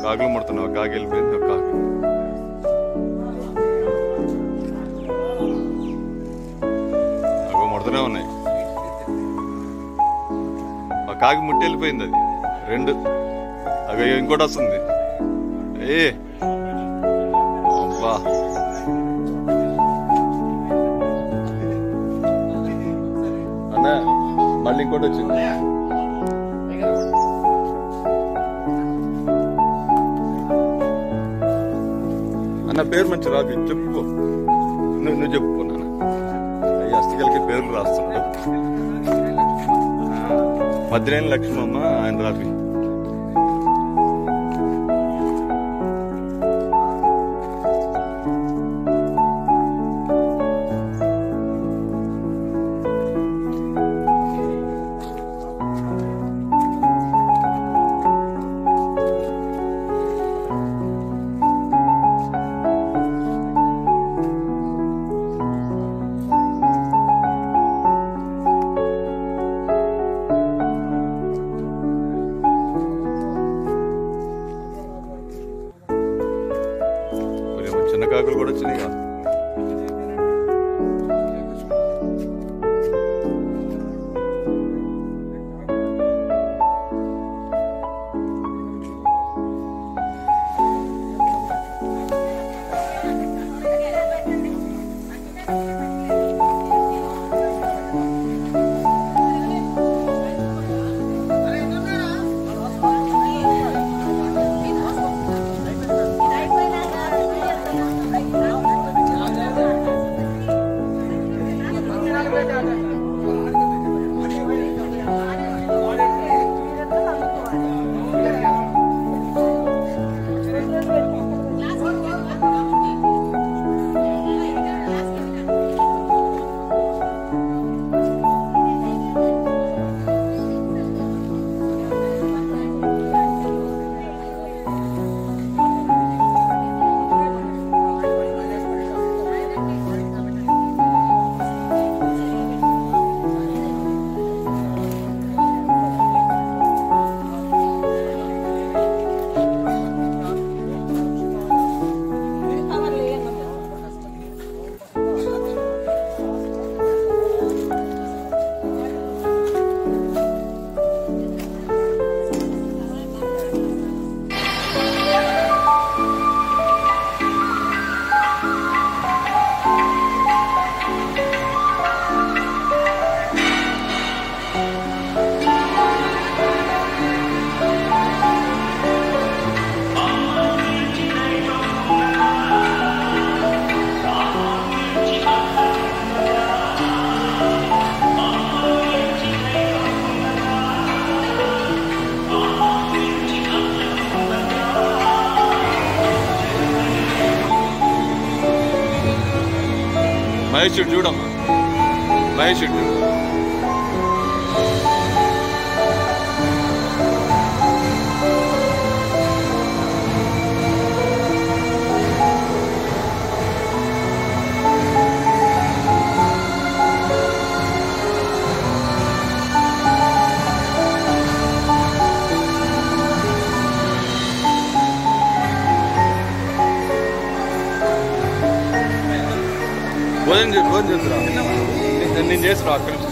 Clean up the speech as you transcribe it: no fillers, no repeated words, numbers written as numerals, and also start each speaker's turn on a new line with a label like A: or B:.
A: కాకులు ముడుతున్నావు, కాకి వెళ్ళిపోయింది. ఒక కాకి అగో ముడుతూనే ఉన్నాయి. ఒక కాకి ముట్టి వెళ్ళిపోయింది, అది రెండు. అగో ఇంకోటి వస్తుంది. ఏ అబ్బా, అన్న మళ్ళీ ఇంకోటి వచ్చింది. అన్న పేరు మంచి రాదు, చెప్పుకో. నువ్వు చెప్పుకో నాన్న. అయ్యి అస్థికలకి పేర్లు రాస్తున్నాడు. మద్రేని లక్ష్మమ్మ, ఆయన రాపి. చిన్న కాకులు కూడా వచ్చినాయి కదా. మహేషుడు చూడమ్మా, మహేషుడు చూడు. భోజనం చేస్తురా, నేను చేస్తున్నా. అక్కడి నుంచి